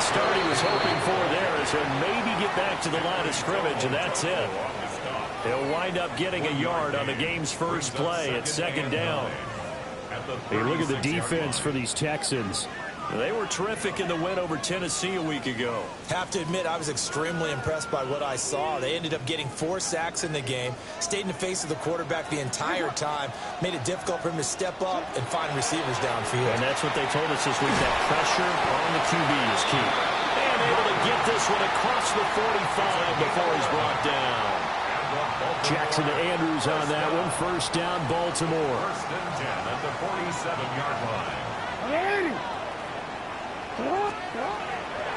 start he was hoping for there as he'll maybe get back to the line of scrimmage, and that's it. He'll wind up getting a yard on the game's first play at second down. Hey, look at the defense for these Texans. They were terrific in the win over Tennessee a week ago. Have to admit, I was extremely impressed by what I saw. They ended up getting 4 sacks in the game, stayed in the face of the quarterback the entire time, made it difficult for him to step up and find receivers downfield. And that's what they told us this week, that pressure on the QB is key. And able to get this one across the 45 before he's brought down. Jackson to Andrews on that one. First down, Baltimore. First and 10 at the 47-yard line.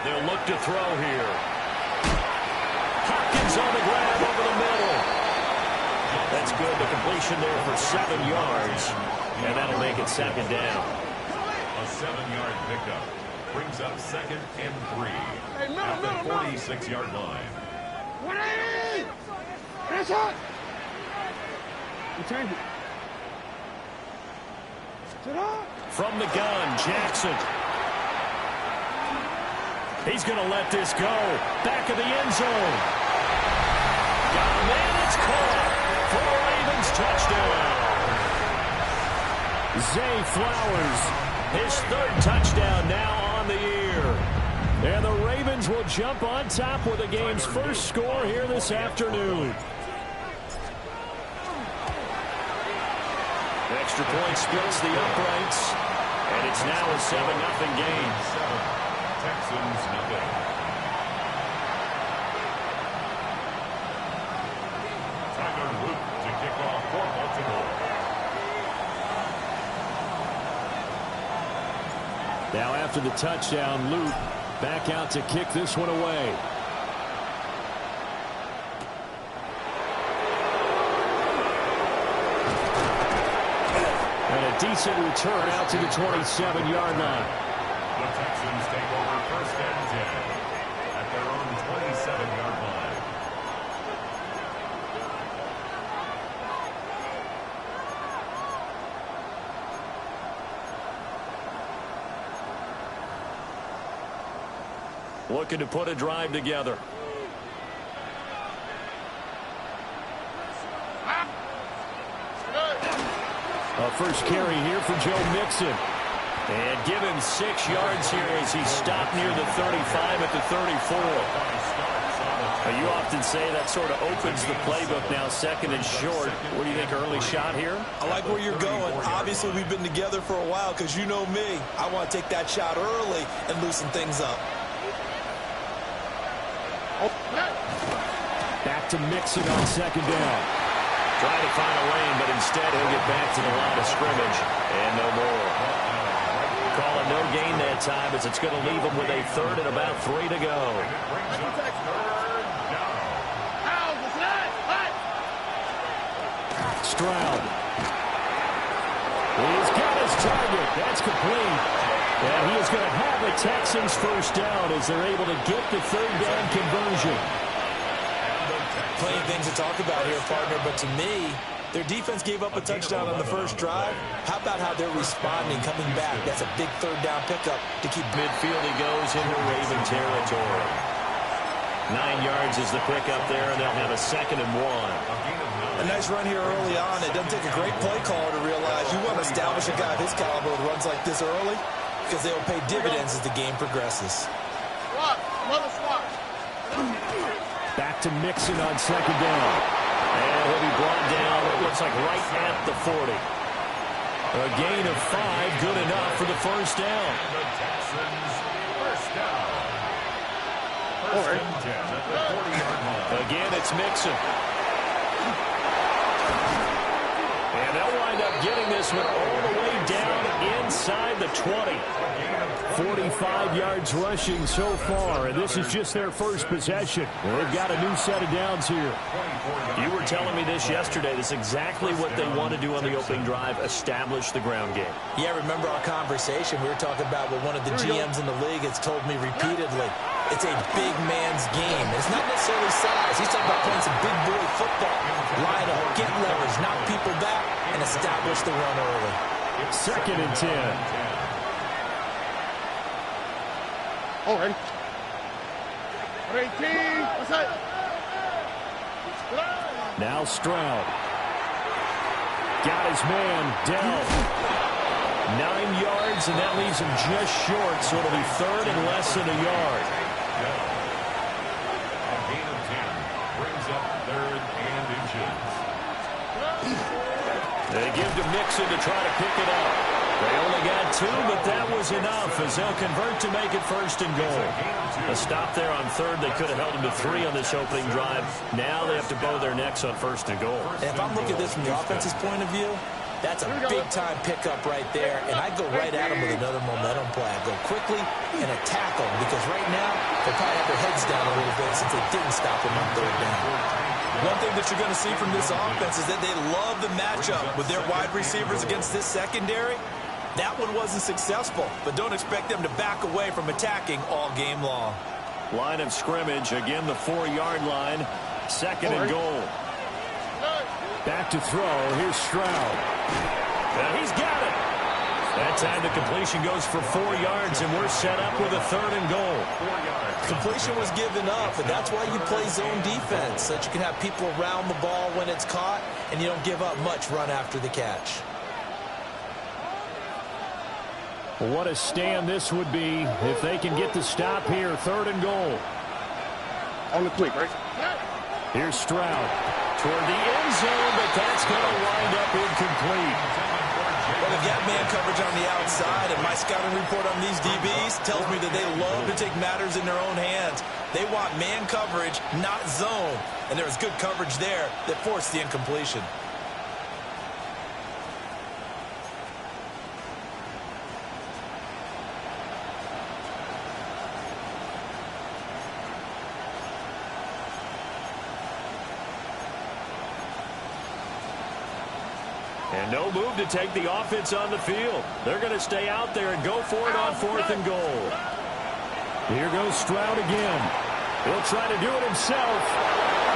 They'll look to throw here. Hopkins on the grab over the middle. That's good. The completion there for 7 yards. And that'll make it second down. A 7-yard pickup brings up second and 3 at the 46-yard line. From the gun, Jackson. He's going to let this go. Back of the end zone. Got a man, it's caught for a Ravens touchdown. Zay Flowers. His 3rd touchdown now on the year. And the Ravens will jump on top with the game's first score here this afternoon. Extra point splits the uprights. And it's now a 7-0 game. Texans nothing. Tyler Luke to kick off for Baltimore. Now after the touchdown, Luke back out to kick this one away. And a decent return out to the 27-yard line. The Texans take over first and 10 at their own 27-yard line. Looking to put a drive together. A first carry here for Joe Mixon. And give him 6 yards here as he stopped near the 35 at the 34. You often say that sort of opens the playbook now, second and short. What do you think, early shot here? I like where you're going. Obviously, we've been together for a while because you know me. I want to take that shot early and loosen things up. Back to Mixon on second down. Trying to find a lane, but instead he'll get back to the line of scrimmage. And no more. Calling no gain that time as it's going to leave him with a 3rd and about 3 to go. Stroud. He's got his target. That's complete. And he is going to have the Texans first down as they're able to get the 3rd down conversion. Plenty of things to talk about here, partner, but to me, their defense gave up a touchdown on the first drive. How about how they're responding, coming back? That's a big 3rd down pickup to keep midfield. He goes into Raven territory. 9 yards is the pickup there, and they'll have a 2nd and 1. A nice run here early on. It doesn't take a great play caller to realize you want to establish a guy of his caliber who runs like this early because they will pay dividends as the game progresses. Back to Mixon on second down. And he'll be brought down, it looks like right at the 40. A gain of 5, good enough for the first down. The Texans first down. First and 10 at the 40-yard line. Again, it's Mixon. And they'll wind up getting this one all the way down inside the 20. 45 yards rushing so far, and this is just their first possession. They've got a new set of downs here. You were telling me this yesterday. This is exactly what they want to do on the opening drive, establish the ground game. Yeah, remember our conversation. We were talking about what one of the GMs in the league has told me repeatedly. It's a big man's game. It's not necessarily size. He's talking about playing some big boy football. Line up, get leverage, knock people back, and establish the run early. 2nd and 10. Oh, ready? 18. What's that? Now Stroud. Got his man, Dell. 9 yards, and that leaves him just short, so it'll be third and less than a yard. A gain of 10 brings up third and inches. They give to Mixon to try to pick it up. They only got 2, but that was enough as they'll convert to make it first and goal. A stop there on third. They could have held him to 3 on this opening drive. Now they have to bow their necks on first and goal. And if I'm looking at this from the offense's point of view, that's a big-time pickup right there. And I go right at him with another momentum play. I go quickly and attack them because right now they probably have their heads down a little bit since they didn't stop him on third down. One thing that you're going to see from this offense is that they love the matchup with their wide receivers against this secondary. That one wasn't successful, but don't expect them to back away from attacking all game long. Line of scrimmage, again the 4-yard line. Second and goal. Back to throw. Here's Stroud. And he's got it. That time the completion goes for 4 yards, and we're set up with a third and goal. Completion was given up, and that's why you play zone defense, so that you can have people around the ball when it's caught, and you don't give up much run after the catch. What a stand this would be if they can get the stop here. Third and goal. On the quick, right? Here's Stroud. Toward the end zone, but that's going to wind up incomplete. Well, they've got man coverage on the outside, and my scouting report on these DBs tells me that they love to take matters in their own hands. They want man coverage, not zone. And there was good coverage there that forced the incompletion. And no move to take the offense on the field. They're going to stay out there and go for it on fourth and goal. Here goes Stroud again. He'll try to do it himself.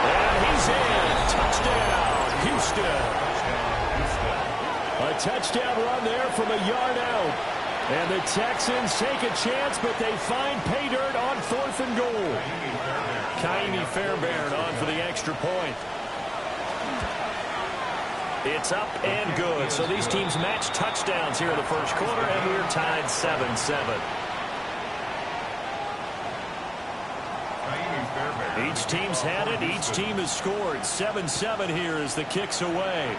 And he's in. Touchdown, Houston. A touchdown run there from a yard out. And the Texans take a chance, but they find pay dirt on fourth and goal. Kaimi Fairbairn on for the extra point. It's up and good. So these teams match touchdowns here in the first quarter, and we're tied 7-7. Each team's had it. Each team has scored. 7-7 here as the kick's away.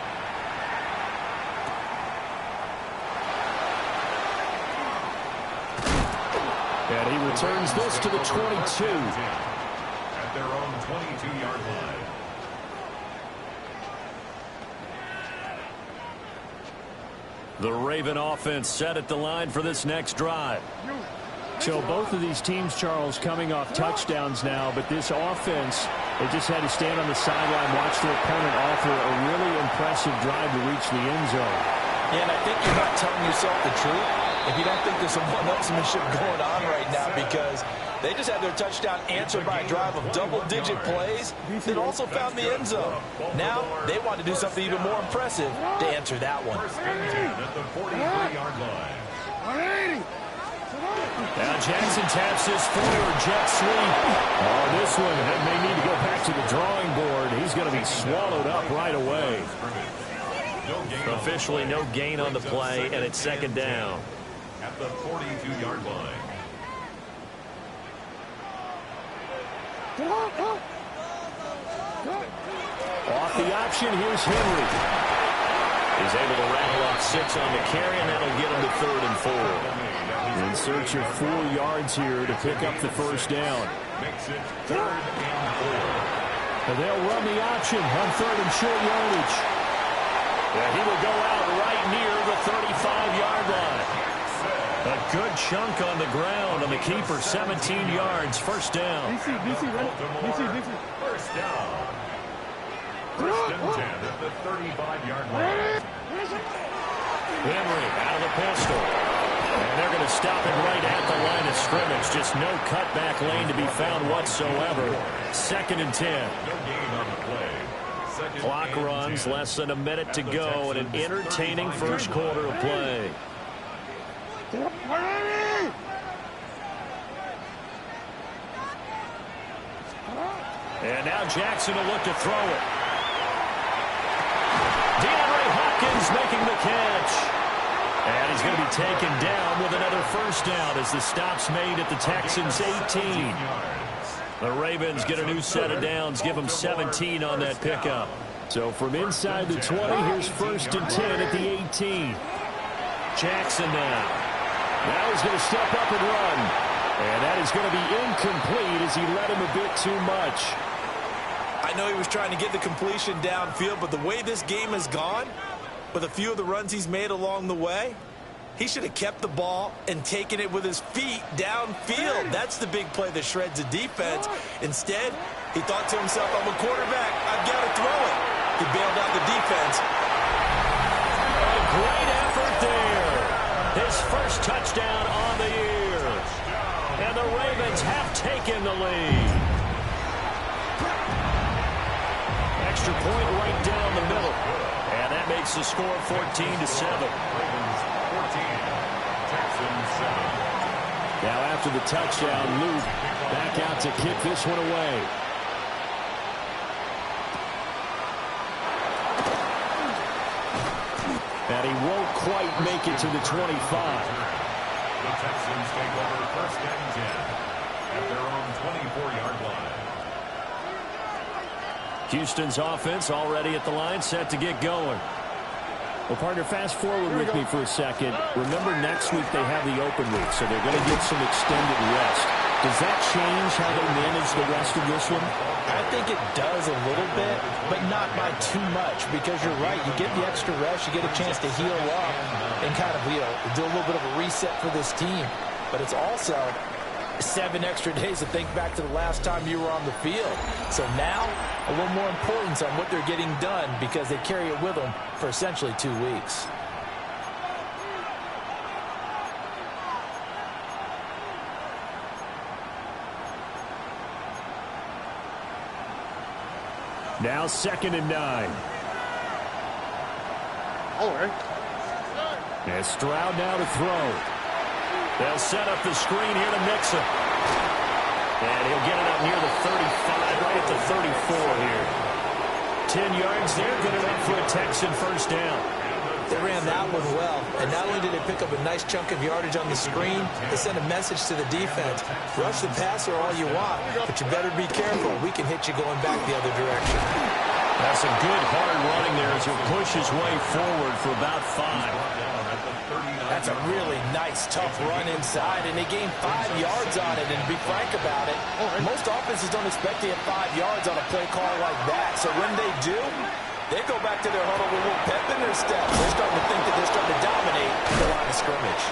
And he returns this to the 22. At their own 22-yard line. The Raven offense set at the line for this next drive. So both of these teams, Charles, coming off touchdowns now, but this offense, they just had to stand on the sideline, watch their opponent offer a really impressive drive to reach the end zone. Yeah, and I think you're not telling yourself the truth if you don't think there's some one-upsmanship going on right now, because they just had their touchdown answered by a drive of double-digit plays that also found the end zone. Now they want to do something even more impressive to answer that one. First and 10 at the 43-yard line. 180. Now Jackson taps his forward jet sweep. Oh, this one may need to go back to the drawing board. He's going to be swallowed up right away. Officially no gain on the play, and it's second down. At the 42-yard line. Off the option, here's Henry. He's able to rattle off 6 on the carry, and that'll get him to third and 4. In search of 4 yards here to pick up the first down. Makes it third and 4. And they'll run the option on third and short yardage. And he will go out right near the 35-yard line. A good chunk on the ground, and the keeper 17 yards, first down. DC, ready? DC. First down. First and 10 at the 35-yard line. Henry out of the pistol. And they're going to stop him right at the line of scrimmage. Just no cutback lane to be found whatsoever. Second and 10. No gain on the play. Second Clock and runs, 10. less than a minute to go, and an entertaining first quarter of play. And now Jackson will look to throw it. DeAndre Hopkins making the catch. And he's going to be taken down with another first down as the stop's made at the Texans' 18. The Ravens get a new set of downs, give them 17 on that pickup. So from inside the 20, here's 1st and 10 at the 18. Jackson now. Now he's going to step up and run. And that is going to be incomplete as he led him a bit too much. I know he was trying to get the completion downfield, but the way this game has gone, with a few of the runs he's made along the way, he should have kept the ball and taken it with his feet downfield. That's the big play that shreds the defense. Instead, he thought to himself, I'm a quarterback, I've got to throw it. He bailed out the defense. A great effort there. His first touchdown on the year. And the Ravens have taken the lead. Extra point right down the middle. And that makes the score 14-7. Now after the touchdown, Luke back out to kick this one away. And he won't quite make it to the 25. The Texans take over 1st and 10 at their own 24-yard line. Houston's offense already at the line, set to get going. Well, partner, fast forward with me for a second. Remember, next week they have the open week, so they're going to get some extended rest. Does that change how they manage the rest of this one? I think it does a little bit, but not by too much, because you're right. You get the extra rest, you get a chance to heal up and kind of do a little bit of a reset for this team. But it's also 7 extra days to think back to the last time you were on the field. So now, a little more importance on what they're getting done because they carry it with them for essentially 2 weeks. Now 2nd and 9. And Stroud now to throw. They'll set up the screen here to Mixon. And he'll get it up near the 35, right at the 34 here. 10 yards there, good enough for a Texan first down. They ran that one well, and not only did they pick up a nice chunk of yardage on the screen, they sent a message to the defense. Rush the passer all you want, but you better be careful. We can hit you going back the other direction. That's a good hard running there as he'll push his way forward for about 5. That's a really nice, tough run inside, and they gained 5 yards on it. And to be frank about it, most offenses don't expect to get 5 yards on a play call like that. So when they do, they go back to their huddle with a little pep in their steps. They're starting to think that they're starting to dominate the line of scrimmage.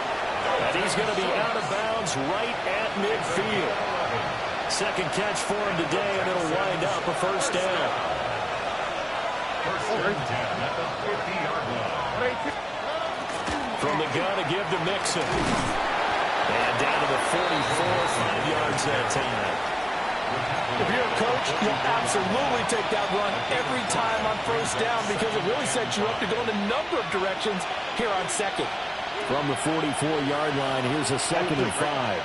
And he's going to be out of bounds right at midfield. Second catch for him today, and it'll wind up a first down. 1st and 10 at the 50-yard line. From the gun to give to Mixon. And down to the 44, 5 yards that time. If you're a coach, you'll absolutely take that run every time on first down because it really sets you up to go in a number of directions here on 2nd. From the 44-yard line, here's a 2nd and 5.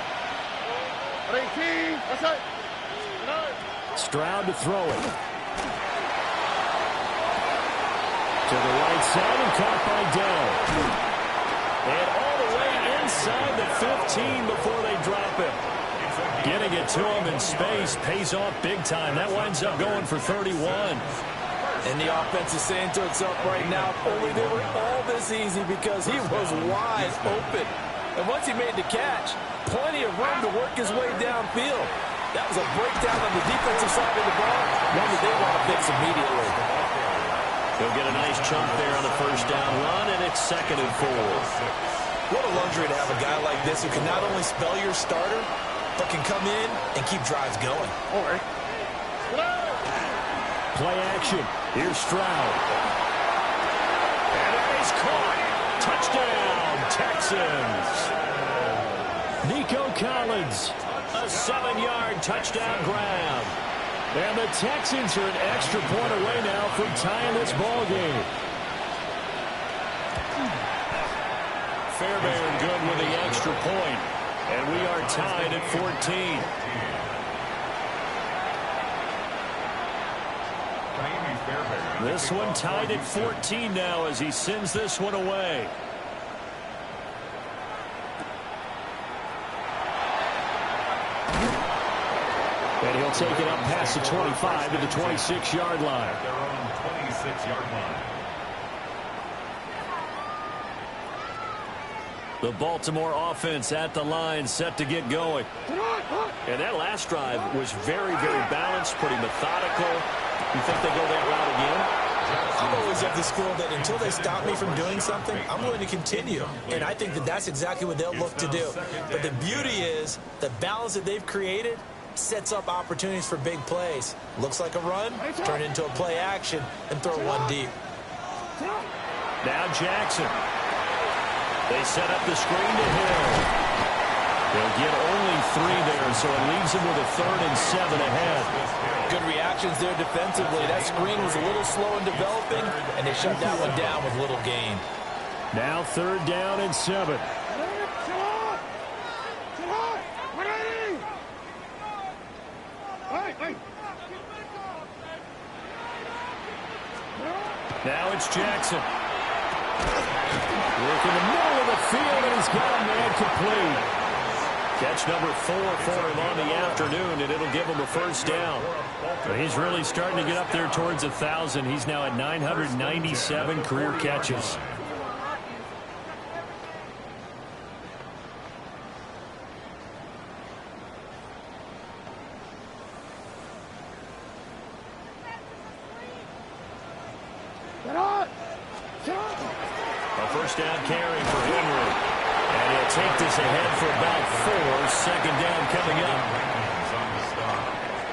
Stroud to throw it. To the right side and caught by Dell. And all the way inside the 15 before they drop it. Getting it to him in space pays off big time. That winds up going for 31. And the offense is saying to itself right now, only they were all this easy because he was wide open. And once he made the catch, plenty of room to work his way downfield. That was a breakdown on the defensive side of the ball, one that they want to fix immediately. He'll get a nice chunk there on the first down run, and it's 2nd and 4. What a luxury to have a guy like this who can not only spell your starter, but can come in and keep drives going. Play action. Here's Stroud. And he's caught. Touchdown, Texans. Nico Collins. A 7-yard touchdown grab. And the Texans are an extra point away now from tying this ball game. Fairbairn good with the extra point. And we are tied at 14. This one tied at 14 now as he sends this one away. And he'll take it up past the 25 to the 26-yard line. At their own 26-yard line. The Baltimore offense at the line, set to get going. And that last drive was very, very balanced, pretty methodical. You think they go that route again? I'm always of the school that until they stop me from doing something, I'm willing to continue. And I think that that's exactly what they'll look to do. But the beauty is the balance that they've created sets up opportunities for big plays. Looks like a run, turn it into a play action, and throw one deep. Now Jackson. They set up the screen to Hill. They'll get only 3 there, so it leaves them with a 3rd and 7 ahead. Good reactions there defensively. That screen was a little slow in developing, and they shut that one down with little gain. Now 3rd down and 7. Now it's Jackson. Work in the middle of the field, and he's got him there complete. Catch number 4 for him on the afternoon, and it'll give him a 1st down. But he's really starting to get up there towards 1,000. He's now at 997 career catches. A 1st down carry for Henry. And he'll take this ahead for about 4. 2nd down coming up.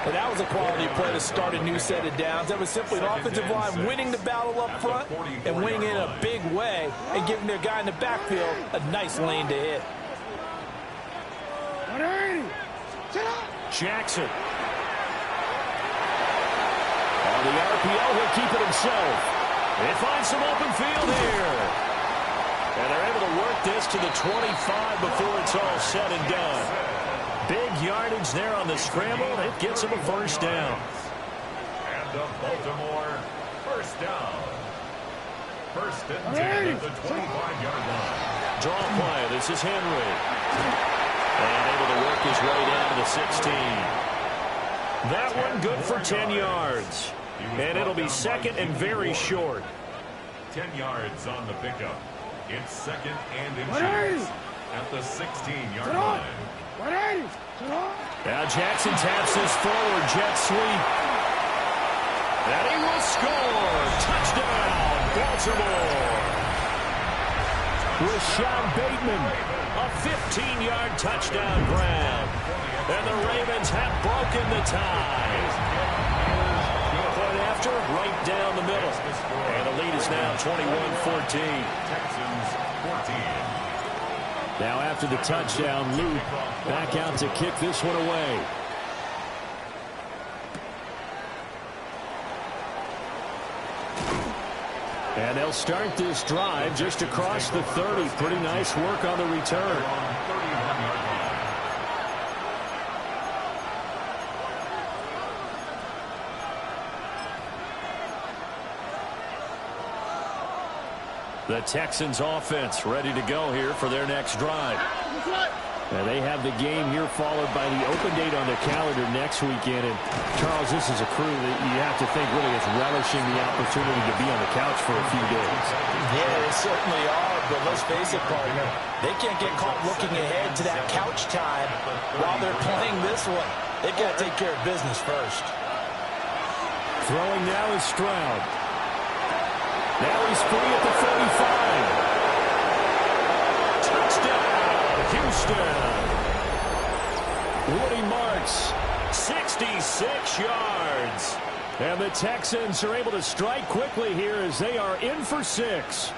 Well, that was a quality play to start a new set of downs. That was simply an offensive line winning the battle up front and winning in a big way and giving their guy in the backfield a nice lane to hit. Jackson. On the RPO, he'll keep it himself. They find some open field here. And they're able to work this to the 25 before it's all said and done. Big yardage there on the scramble. It gets him a 1st down. And the Baltimore 1st down. 1st and 10 at the 25-yard line. Draw play. This is Henry. And able to work his way down to the 16. That one good for 10 yards. And it'll be 2nd and very short. 10 yards on the pickup. It's 2nd and inches at the 16-yard line. Now Jackson taps this forward, jet sweep. And he will score. Touchdown, Baltimore. Rashad Bateman, a 15-yard touchdown grab. And the Ravens have broken the tie. Point after, right down the middle. And the lead is now 21-14. Texans 14. Now after the touchdown, Luke back out to kick this one away. And they'll start this drive just across the 30. Pretty nice work on the return. The Texans offense ready to go here for their next drive. And they have the game here followed by the open date on their calendar next weekend. And Charles, this is a crew that you have to think really is relishing the opportunity to be on the couch for a few days. Yeah, they certainly are, but let's face it, partner. They can't get caught looking ahead to that couch time while they're playing this one. They've got to take care of business first. Throwing now is Stroud. Now he's free at the 45. Touchdown, Houston. Woody Marks, 66 yards. And the Texans are able to strike quickly here as they are in for 6.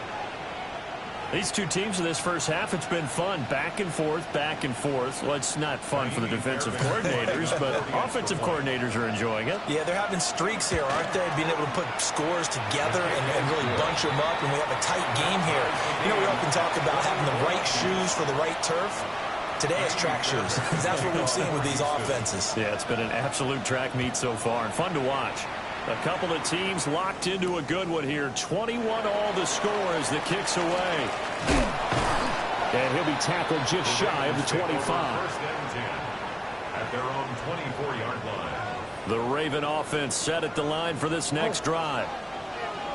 These two teams in this first half, it's been fun. Back and forth, back and forth. Well, it's not fun for the defensive coordinators, but offensive coordinators are enjoying it. Yeah, they're having streaks here, aren't they? Being able to put scores together and really bunch them up, and we have a tight game here. You know, we often talk about having the right shoes for the right turf. Today it's track shoes. That's what we've seen with these offenses. Yeah, it's been an absolute track meet so far, and fun to watch. A couple of teams locked into a good one here. 21 all the score as the kick's away. And he'll be tackled just shy of the 25. First and 10 at their own 24-yard line. The Raven offense set at the line for this next drive.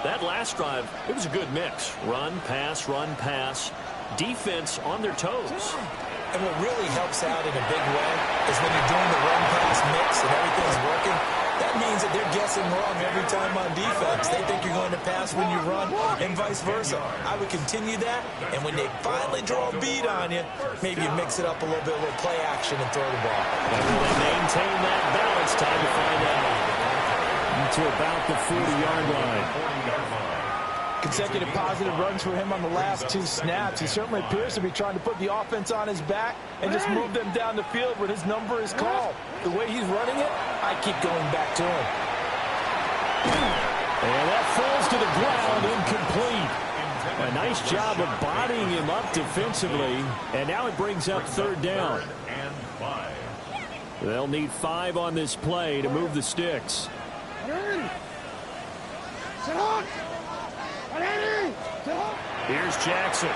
That last drive, it was a good mix. Run, pass, defense on their toes. And what really helps out in a big way is when you're doing the run-pass mix and everything's working, that means that they're guessing wrong every time on defense. They think you're going to pass when you run and vice versa. I would continue that, and when they finally draw a beat on you, maybe you mix it up a little bit, a little play action and throw the ball. And will they maintain that balance? Time to find out. To about the 40-yard line. Consecutive positive runs for him on the last 2 snaps. He certainly appears to be trying to put the offense on his back and just move them down the field when his number is called. The way he's running it, I keep going back to him. And that falls to the ground, incomplete. A nice job of bodying him up defensively, and now it brings up 3rd down. And 5. They'll need 5 on this play to move the sticks. Here's Jackson.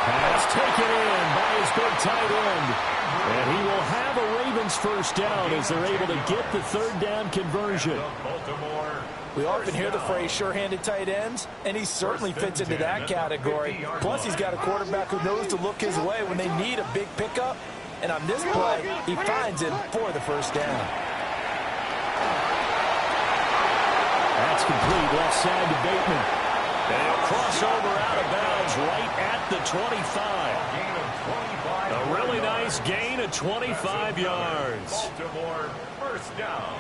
Pass taken in by his big tight end. And he will have a Ravens first down as they're able to get the 3rd down conversion. We often hear the phrase sure-handed tight ends, and he certainly fits into that category. Plus, he's got a quarterback who knows to look his way when they need a big pickup. And on this play, he finds him for the first down. That's complete left side to Bateman. And he'll cross over out of bounds right at the 25. A really nice gain of 25 yards. Baltimore first down.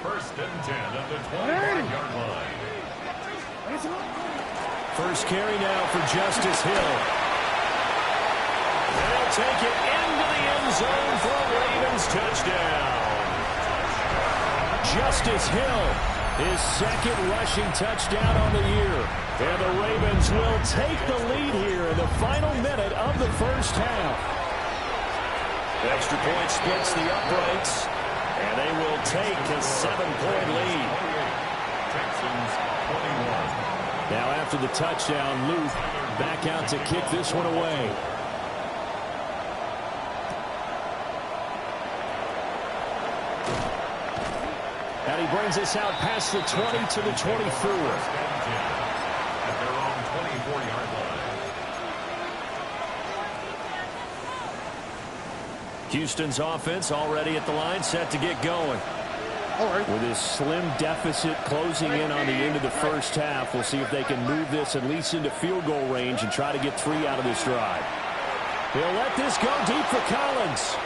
1st and 10 at the 25-yard line. First carry now for Justice Hill. And he'll take it into the end zone for a Ravens touchdown. Justice Hill, his 2nd rushing touchdown on the year. And the Ravens will take the lead here in the final minute of the first half. Extra point splits the uprights, and they will take a 7-point lead. Texans 21. Now after the touchdown, Luth back out to kick this one away. And he brings us out past the 20 to the 24. At their own 24-yard line. Houston's offense already at the line, set to get going. With his slim deficit closing in on the end of the first half, we'll see if they can move this at least into field goal range and try to get 3 out of this drive. He'll let this go deep for Collins.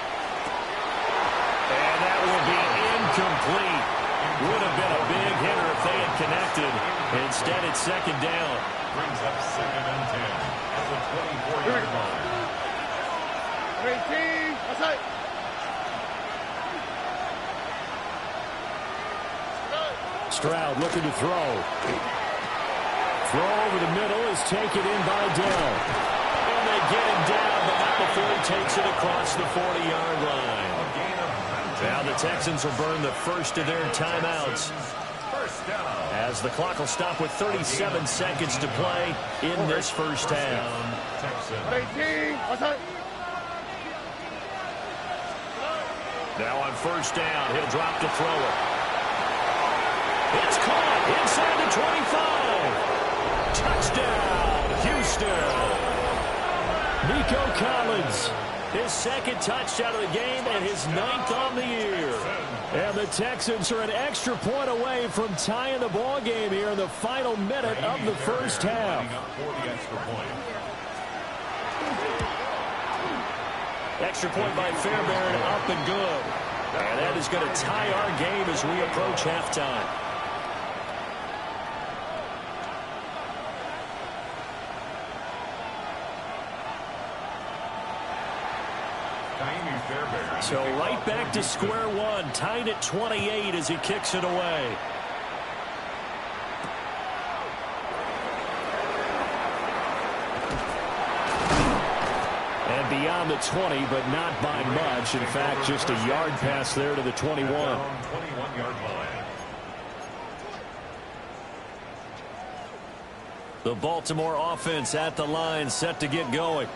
And that will be incomplete. Would have been a big hitter if they had connected. Instead, it's 2nd down. Brings up 2nd and 10 at the 24-yard line. Stroud looking to throw. Throw over the middle is taken in by Dell. And they get him down, but not before he takes it across the 40-yard line. Now the Texans will burn the first of their timeouts as the clock will stop with 37 seconds to play in this first half. Now on first down, he'll drop to throw it. It's caught inside the 25. Touchdown, Houston. Nico Collins, his 2nd touchdown of the game and his 9th on the year. And the Texans are an extra point away from tying the ball game here in the final minute of the first half. Extra point by Fairbairn, up and good. And that is going to tie our game as we approach halftime. So right back to square one, tied at 28 as he kicks it away. And beyond the 20, but not by much. In fact, just a yard pass there to the 21. 21-yard line. The Baltimore offense at the line, set to get going.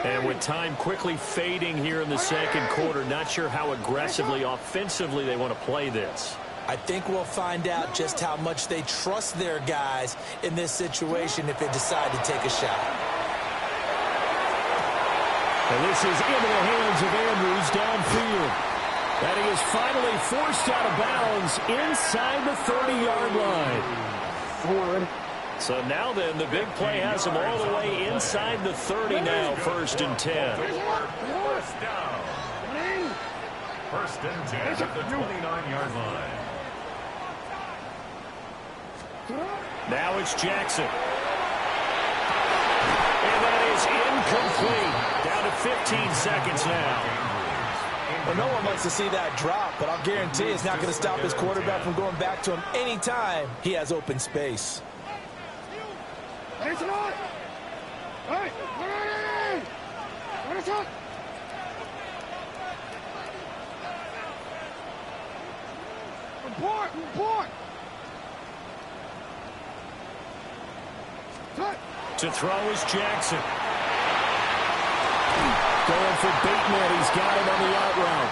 And with time quickly fading here in the second quarter, not sure how aggressively, offensively they want to play this. I think we'll find out just how much they trust their guys in this situation if they decide to take a shot. And this is into the hands of Andrews downfield. And he is finally forced out of bounds inside the 30-yard line. Forward. So now then, the big play has him all the way inside the 30 now, 1st and 10. First down. 1st and 10 at the 29-yard line. Now it's Jackson. And that is incomplete. Down to 15 seconds now. Well, no one likes to see that drop, but I'll guarantee it's not going to stop his quarterback from going back to him anytime he has open space. Hey, report. To throw is Jackson. Going for Bateman. He's got him on the out route.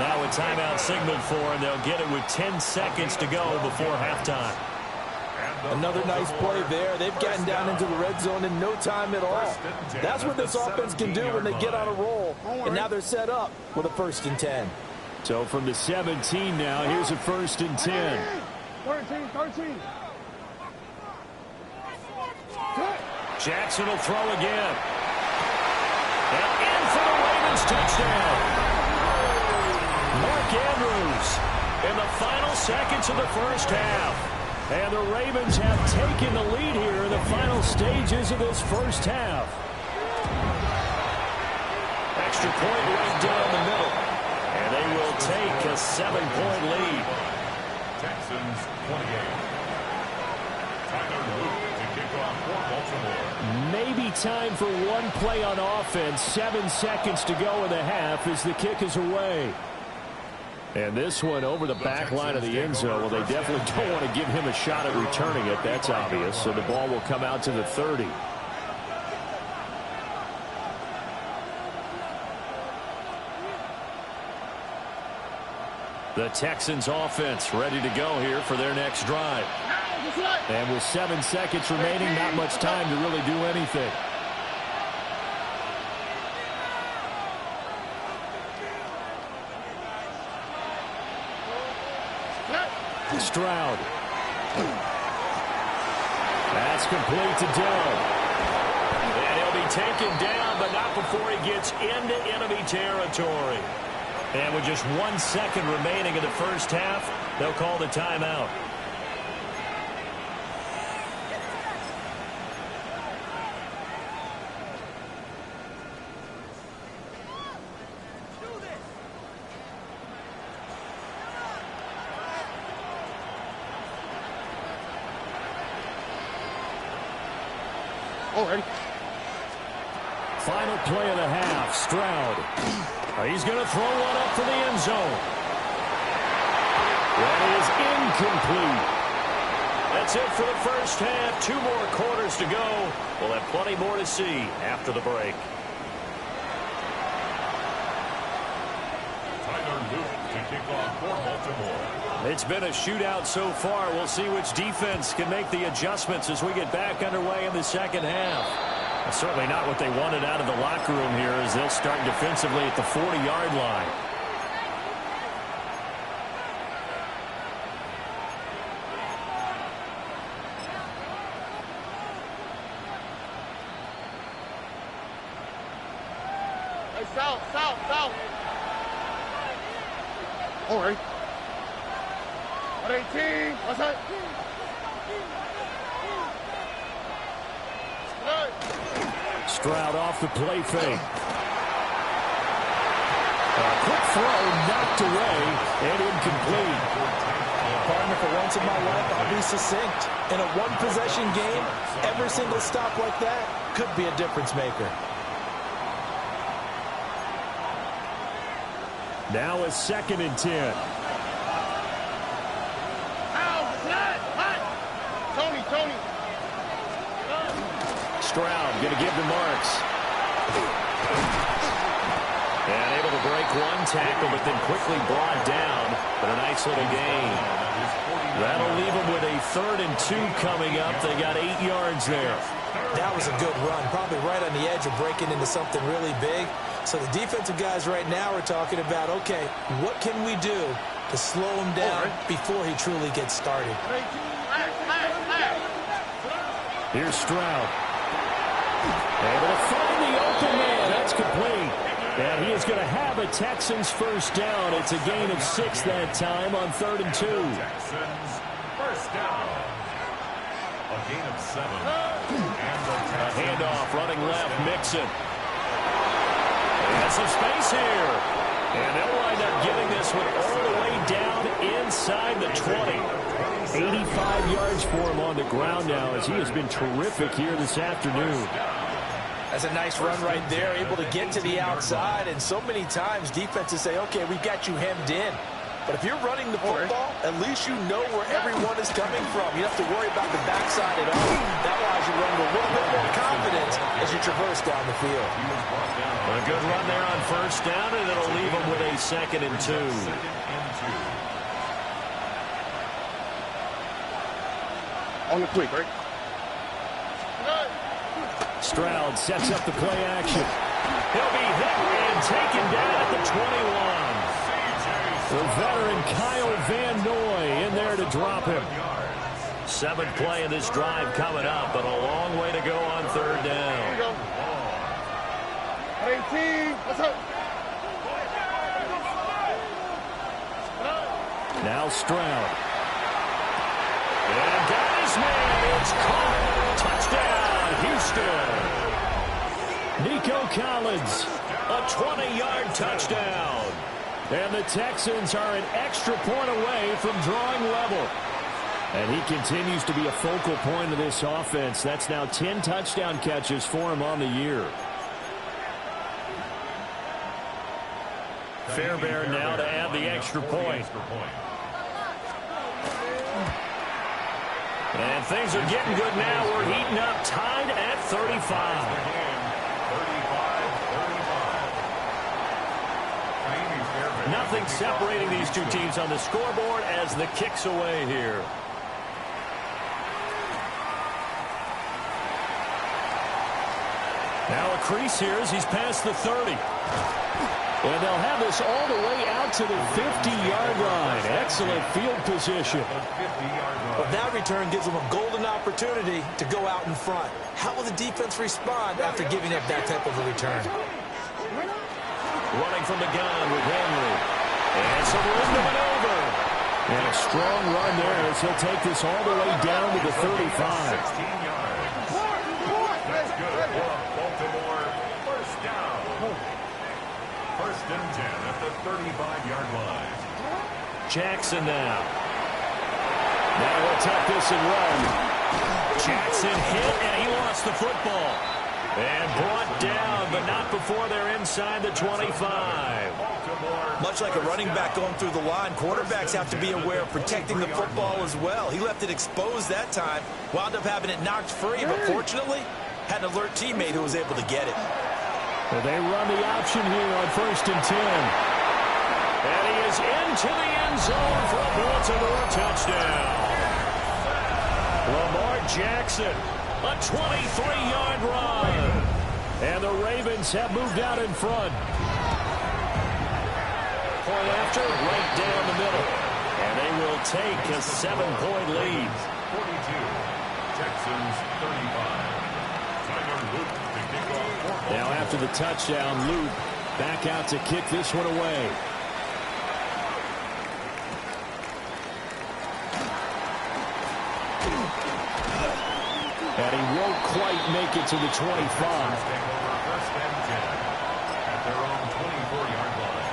Now a timeout signaled for him. They'll get it with 10 seconds to go before halftime. Another nice play there. They've gotten down into the red zone in no time at all. That's what this offense can do when they get on a roll. And now they're set up with a 1st and 10. So from the 17 now, here's a 1st and 10. 13. Jackson will throw again. And in for the Ravens touchdown. Mark Andrews in the final seconds of the first half. And the Ravens have taken the lead here in the final stages of this first half. Extra point right down the middle. And they will take a 7-point lead. Texans 28. Tyler Luke to kick off for Baltimore. Maybe time for one play on offense. 7 seconds to go in the half as the kick is away. And this one over the back line of the end zone. Well, they definitely don't want to give him a shot at returning it. That's obvious. So the ball will come out to the 30. The Texans offense ready to go here for their next drive. And with 7 seconds remaining, not much time to really do anything. Stroud. That's complete to Dillon. And he'll be taken down, but not before he gets into enemy territory. And with just 1 second remaining in the first half, they'll call the timeout. Already. Final play of the half. Stroud. He's going to throw one up for the end zone. That is incomplete. That's it for the first half. 2 more quarters to go. We'll have plenty more to see after the break. Tyler Luke to kick off for Baltimore. It's been a shootout so far. We'll see which defense can make the adjustments as we get back underway in the second half. Certainly not what they wanted out of the locker room here as they'll start defensively at the 40-yard line. Hey, south. Already. 18. What's that? Stroud off the play fake. A quick throw knocked away and incomplete. Partner, for once in my life, I'll be succinct. In a one-possession game, every single stop like that could be a difference maker. Now a 2nd and 10. Tony. Stroud going to give to Marks. And able to break one tackle, but then quickly brought down. But a nice little gain. That'll leave them with a 3rd and 2 coming up. They got 8 yards there. That was a good run, probably right on the edge of breaking into something really big. So the defensive guys right now are talking about, okay, what can we do to slow him down before he truly gets started? Here's Stroud. Able to find the open man. That's complete. And he is going to have a Texans first down. It's a gain of 6 that time on 3rd and 2. Texans first down. A gain of 7. And the handoff running left, Mixon. Has some space here. And they'll wind up getting this one all the way down inside the 20. 85 yards for him on the ground now as he has been terrific here this afternoon. That's a nice run right there, able to get to the outside. And so many times defenses say, okay, we've got you hemmed in. But if you're running the football, at least you know where everyone is coming from. You don't have to worry about the backside at all. That allows you to run with a little bit more confidence as you traverse down the field. A good run there on first down, and it'll leave them with a 2nd and 2. On the quick, right? Stroud sets up the play action. He'll be hit and taken down at the 21. The veteran Kyle Van Noy in there to drop him. 7th play of this drive coming up, but a long way to go on 3rd down. 18, let's go. Now Stroud. And got his man. It's caught. Touchdown, Houston. Nico Collins, a 20-yard touchdown. And the Texans are an extra point away from drawing level. And he continues to be a focal point of this offense. That's now 10 touchdown catches for him on the year. Fairbairn now to add the extra point. And things are getting good now. We're heating up, tied at 35. Nothing separating these two teams on the scoreboard as the kick's away here. Now a crease here as he's past the 30. And they'll have this all the way out to the 50-yard line. Excellent field position. But that return gives them a golden opportunity to go out in front. How will the defense respond after giving up that type of a return? Running from the gun with Henry. And some room to maneuver. And a strong run there as he'll take this all the way down to the 35. 16 yards. That's good for Baltimore. First down. First and 10 at the 35-yard line. Jackson now. Now he'll take this and run. Jackson hit, and he lost the football. And brought down, but not before they're inside the 25. Much like a running back going through the line, quarterbacks have to be aware of protecting the football as well. He left it exposed that time, wound up having it knocked free, but fortunately, had an alert teammate who was able to get it. Well, they run the option here on 1st and 10. And he is into the end zone for a Baltimore touchdown. Lamar Jackson, a 23-yard run. And the Ravens have moved out in front. Point after, right down the middle. And they will take a 7-point lead. 42. Texans 35. Tyler Luke to kick off. Now after the touchdown, Luke back out to kick this one away. And he won't quite make it to the 25. Take over first and 10 at their own 24-yard line.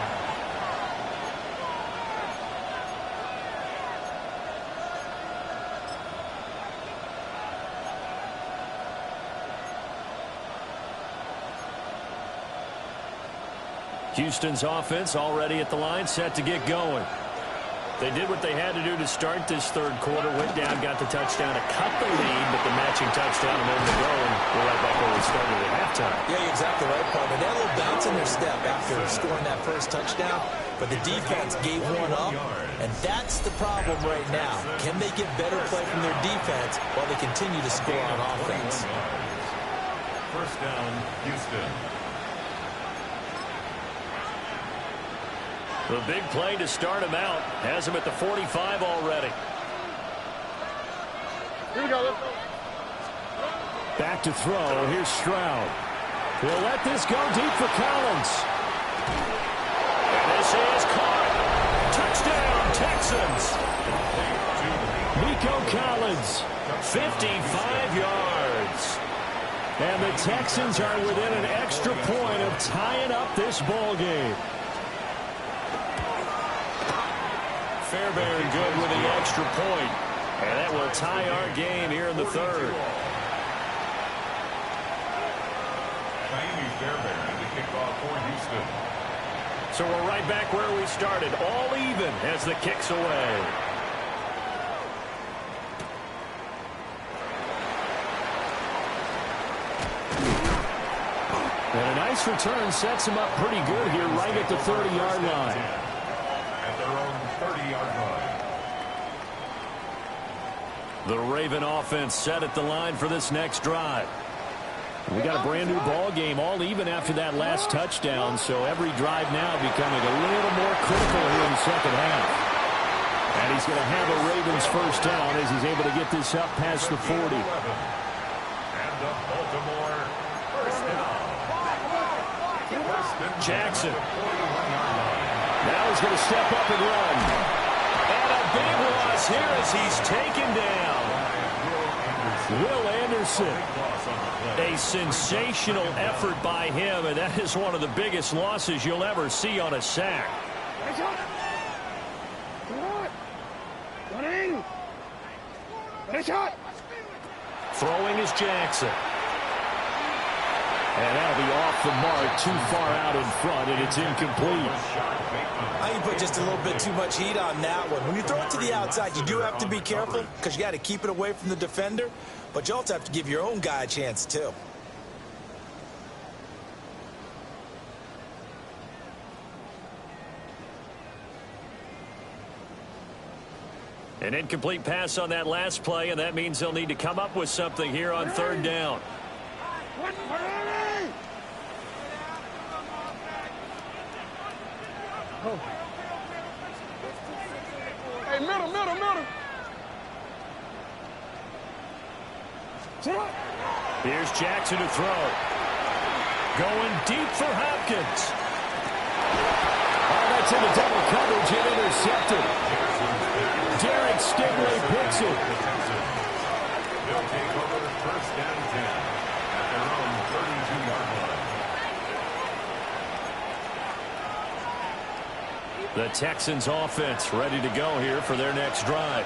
Houston's offense already at the line, set to get going. They did what they had to do to start this third quarter. Went down, got the touchdown to cut the lead, but the matching touchdown a moment ago, and we're right back where we started at halftime. Yeah, you're exactly right, Paul. They had a little bounce in their step after scoring that first touchdown, but the defense gave one up, and that's the problem right now. Can they get better play from their defense while they continue to score on offense? First down, Houston. The big play to start him out. Has him at the 45 already. Here we go. Let's go. Back to throw. Here's Stroud. He'll let this go deep for Collins. And this is caught. Touchdown, Texans. Nico Collins. 55 yards. And the Texans are within an extra point of tying up this ball game. Fairbairn good with the extra point. And that will tie our game here in the third. Naimi Fairbairn to kick off for Houston. So we're right back where we started. All even as the kick's away. And a nice return sets him up pretty good here right at the 30-yard line. At their own 30-yard line. The Raven offense set at the line for this next drive. We got a brand new ball game, all even after that last touchdown, so every drive now becoming a little more critical here in the second half. And he's going to have a Ravens first down as he's able to get this up past the 40. And the Baltimore first down. Jackson. Now he's going to step up and run. And a big loss here as he's taken down. Will Anderson. A sensational effort by him, and that is one of the biggest losses you'll ever see on a sack. Throwing is Jackson. And that'll be off the mark, too far out in front, and it's incomplete. I think you put just a little bit too much heat on that one. When you throw it to the outside, you do have to be careful because you got to keep it away from the defender, but you also have to give your own guy a chance too. An incomplete pass on that last play, and that means they'll need to come up with something here on third down. Hey, middle. Here's Jackson to throw. Going deep for Hopkins. Oh, that's into double coverage and intercepted. Derek Stingley picks it. They'll take over first down 10 at their own 32-yard line. The Texans offense ready to go here for their next drive.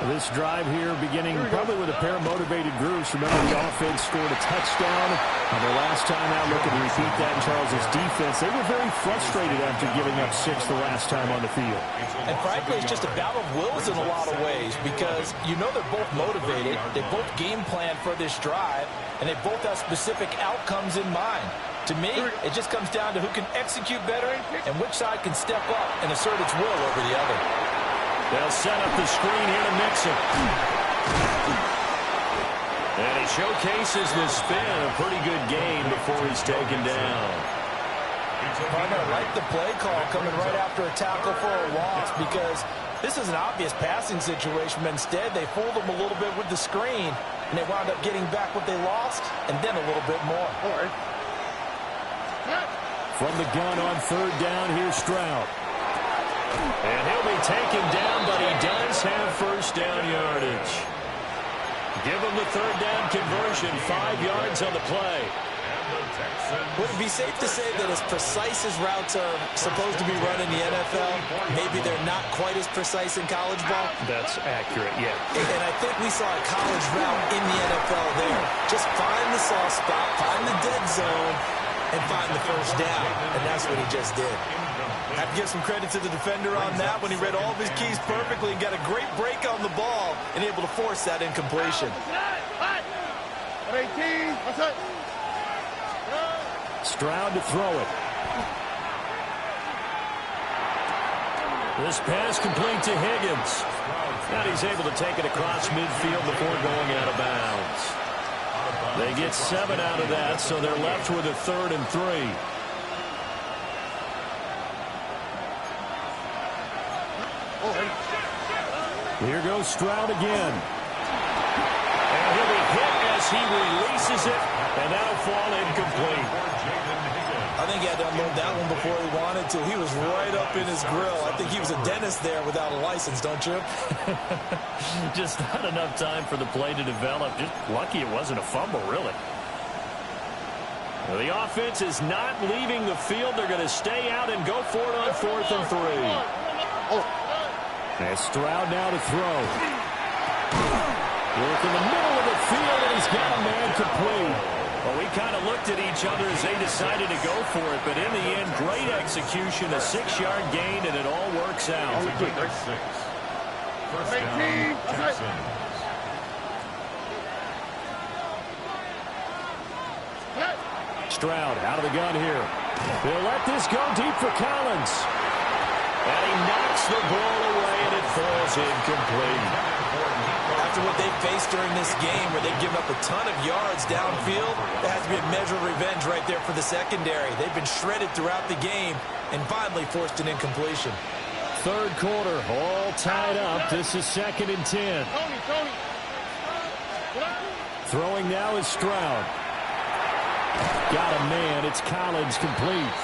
This drive here beginning probably with a pair of motivated groups. Remember, the offense scored a touchdown on their last time out. Looking to repeat that in Charles's defense. They were very frustrated after giving up 6 the last time on the field. And frankly, it's just a battle of wills in a lot of ways because you know they're both motivated. They both game plan for this drive, and they both have specific outcomes in mind. To me, it just comes down to who can execute better and which side can step up and assert its will over the other. They'll set up the screen here to Mixon. And he showcases the spin. A pretty good game before he's taken down. Partner, I like the play call coming right after a tackle for a loss because this is an obvious passing situation, but instead they fooled him a little bit with the screen, and they wound up getting back what they lost and then a little bit more. From the gun on third down, here's Stroud. And he'll be taken down, but he does have first down yardage. Give him the third down conversion, 5 yards on the play. Would it be safe to say that as precise as routes are supposed to be run in the NFL, maybe they're not quite as precise in college ball? That's accurate, yeah. And I think we saw a college route in the NFL there. Just find the soft spot, find the dead zone, and find the first down, and that's what he just did. I have to give some credit to the defender on that when he read all of his keys perfectly and got a great break on the ball and able to force that incompletion. 18, what's up? Stroud to throw it. This pass complete to Higgins. And he's able to take it across midfield before going out of bounds. They get 7 out of that, so they're left with a 3rd and 3. Here goes Stroud again. And he'll be hit as he releases it, and that'll fall incomplete. I think he had to unload that one before he wanted to. He was right up in his grill. I think he was a dentist there without a license, don't you? Just not enough time for the play to develop. Just lucky it wasn't a fumble, really. The offense is not leaving the field. They're going to stay out and go for it on 4th and 3. And Stroud now to throw. Work in the middle of the field, and he's got a man complete. Well, we kind of looked at each other as they decided to go for it, but in the end, great execution, a 6-yard gain, and it all works out. First down, Jackson. Stroud out of the gun here. They'll let this go deep for Collins. And he knocks the ball away, and it falls incomplete. After what they faced during this game where they've given up a ton of yards downfield, there has to be a measure of revenge right there for the secondary. They've been shredded throughout the game and finally forced an incompletion. 3rd quarter, all tied up. This is 2nd and 10. Throwing now is Stroud. Got a man. It's Collins complete.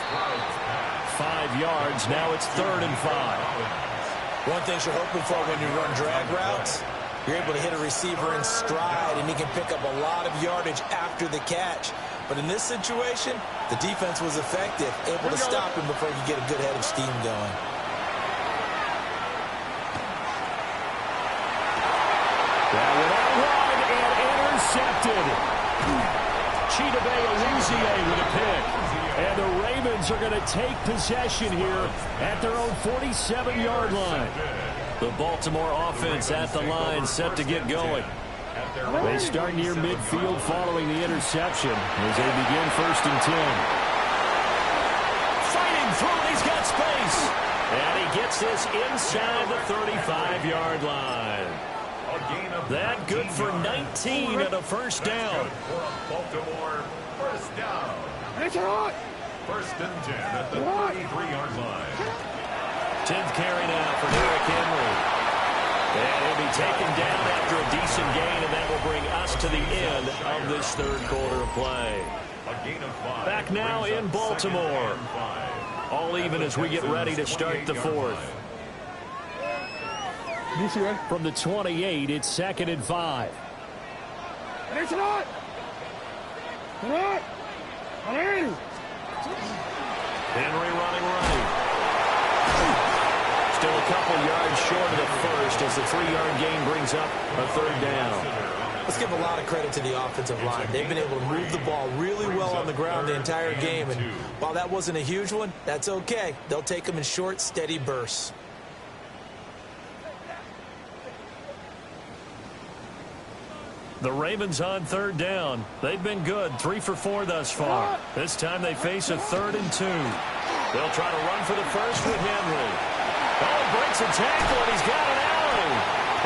5 yards. Now it's 3rd and 5. One thing you're hoping for when you run drag routes, you're able to hit a receiver in stride, and he can pick up a lot of yardage after the catch. But in this situation, the defense was effective, able to stop him before he could get a good head of steam going. That went out wide and intercepted. Chidobe Awuzie with a pick. And the Ravens are going to take possession here at their own 47-yard line. The Baltimore offense at the line, set to get going. They start near midfield following the interception as they begin 1st and 10. Fighting through, he's got space. And he gets this inside the 35-yard line. That good for 19 and a 1st down. Baltimore, first down. It's hot. 1st and 10 at the 33-yard line. 10th carry now for Derrick Henry. And he'll be taken down after a decent gain, and that will bring us to the end of this 3rd quarter of play. A gain of 5. Back now in Baltimore. All even as we get ready to start the 4th. From the 28, it's 2nd and 5. It's hot. Henry running right. Still a couple yards short of the 1st as the 3-yard gain brings up a 3rd down. Let's give a lot of credit to the offensive line. They've been able to move the ball really well on the ground the entire game. And while that wasn't a huge one, that's okay. They'll take them in short, steady bursts. The Ravens on 3rd down. They've been good, 3 for 4 thus far. This time they face a 3rd and 2. They'll try to run for the 1st with Henry. Oh, breaks a tackle, and he's got an alley.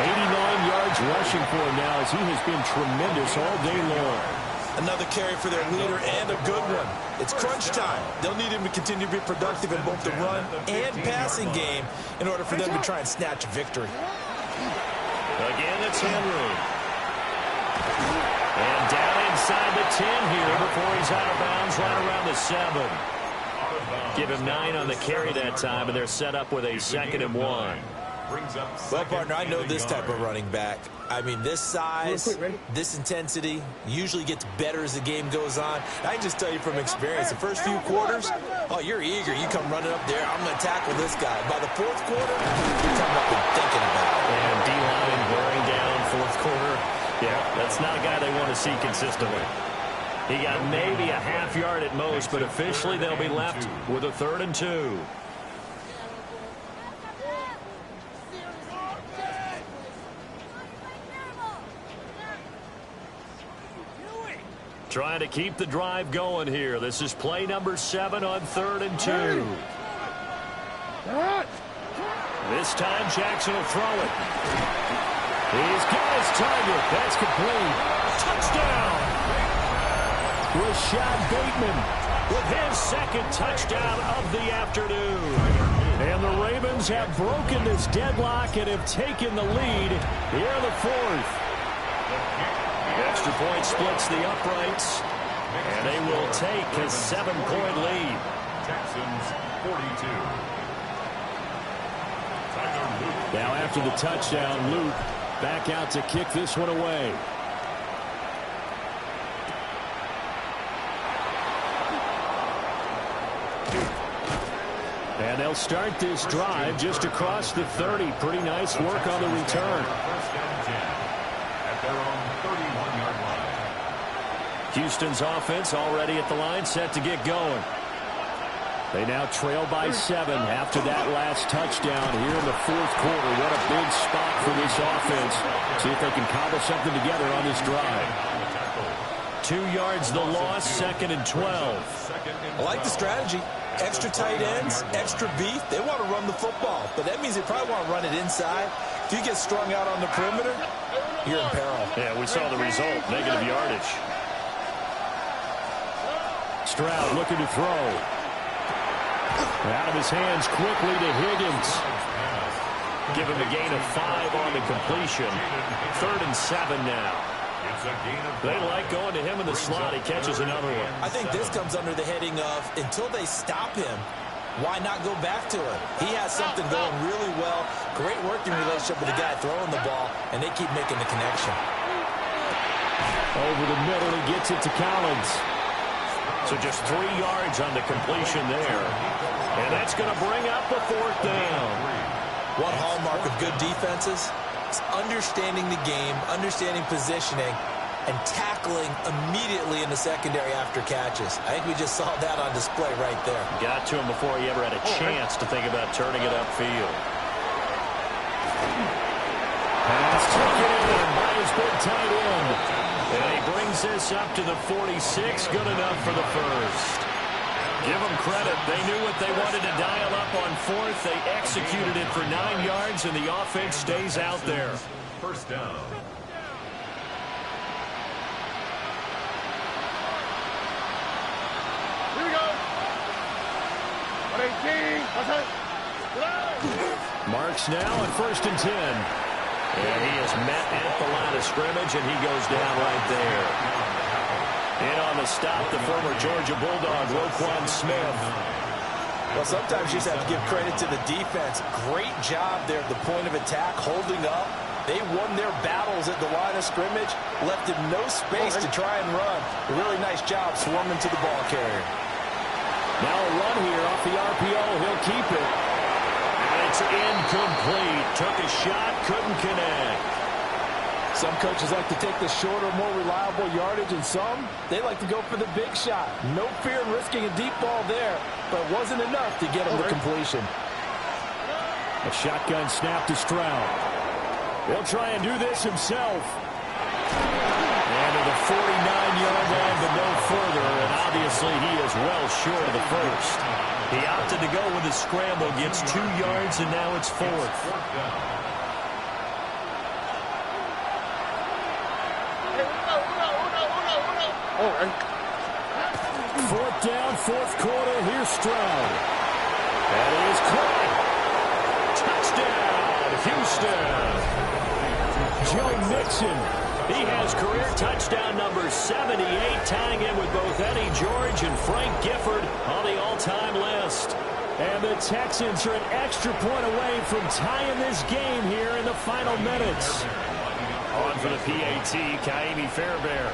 89 yards rushing for him now as he has been tremendous all day long. Another carry for their leader and a good one. It's crunch time. They'll need him to continue to be productive in both the run and passing game in order for them to try and snatch a victory. Again, it's Henry. And down inside the 10 here before he's out of bounds right around the 7. Give him 9 on the carry that time, and they're set up with a 2nd and 1. Well, partner, I know this type of running back. I mean, this size, this intensity usually gets better as the game goes on. I can just tell you from experience, the first few quarters, oh, you're eager. You come running up there, I'm going to tackle this guy. By the 4th quarter, you're coming up and thinking about it. And D-line wearing down 4th quarter. Yeah, that's not a guy they want to see consistently. He got maybe a half yard at most, but officially they'll be left with a 3rd and 2. Trying to keep the drive going here. This is play number 7 on 3rd and 2. This time Jackson will throw it. He's got his target. That's complete. Touchdown. Rashad Bateman with his 2nd touchdown of the afternoon. And the Ravens have broken this deadlock and have taken the lead here in the 4th. Extra point splits the uprights, and they will take a 7-point lead. Texans 42. Now after the touchdown, Luke back out to kick this one away. And they'll start this drive just across the 30. Pretty nice work on the return. First and 10 at their own 31-yard line. Houston's offense already at the line, set to get going. They now trail by 7 after that last touchdown here in the 4th quarter. What a big spot for this offense. See if they can cobble something together on this drive. 2 yards the loss, 2nd and 12. I like the strategy. Extra tight ends, extra beef. They want to run the football, but that means they probably want to run it inside. If you get strung out on the perimeter, you're in peril. Yeah, we saw the result, negative yardage. Stroud looking to throw. Out of his hands quickly to Higgins. Give him a gain of 5 on the completion. 3rd and 7 now. They like going to him in the slot. He catches another one. I think this comes under the heading of, until they stop him, why not go back to him? He has something going really well. Great working relationship with the guy throwing the ball, and they keep making the connection. Over the middle, he gets it to Collins. So just 3 yards on the completion there. And that's going to bring up a 4th down. One hallmark of good defenses is understanding the game, understanding positioning, and tackling immediately in the secondary after catches. I think we just saw that on display right there. Got to him before he ever had a chance to think about turning it upfield. Pass taken in by his big tight end. And he brings this up to the 46, good enough for the 1st. Give them credit. They knew what they wanted to dial up on 4th. They executed it for 9 yards, and the offense stays out there. First down. Here we go. 118. Marks now on 1st and 10. And he is met at the line of scrimmage, and he goes down right there. In on the stop, the former Georgia Bulldog, Roquan Smith. Well, sometimes you just have to give credit to the defense. Great job there at the point of attack, holding up. They won their battles at the line of scrimmage, left him no space to try and run. A really nice job swarming to the ball carrier. Now a run here off the RPO. He'll keep it. And it's incomplete. Took a shot, couldn't connect. Some coaches like to take the shorter, more reliable yardage, and some, they like to go for the big shot. No fear in risking a deep ball there, but it wasn't enough to get him to completion. A shotgun snap to Stroud. He'll try and do this himself. And to the 49-yard line, but no further, and obviously he is well short of the 1st. He opted to go with a scramble, gets 2 yards, and now it's 4th. Fourth down, 4th quarter. Here's Stroud. That is caught. Touchdown, Houston. Joe Mixon. He has career touchdown number 78, tying in with both Eddie George and Frank Gifford on the all-time list. And the Texans are an extra point away from tying this game here in the final minutes. On for the PAT, Ka'imi Fairbairn.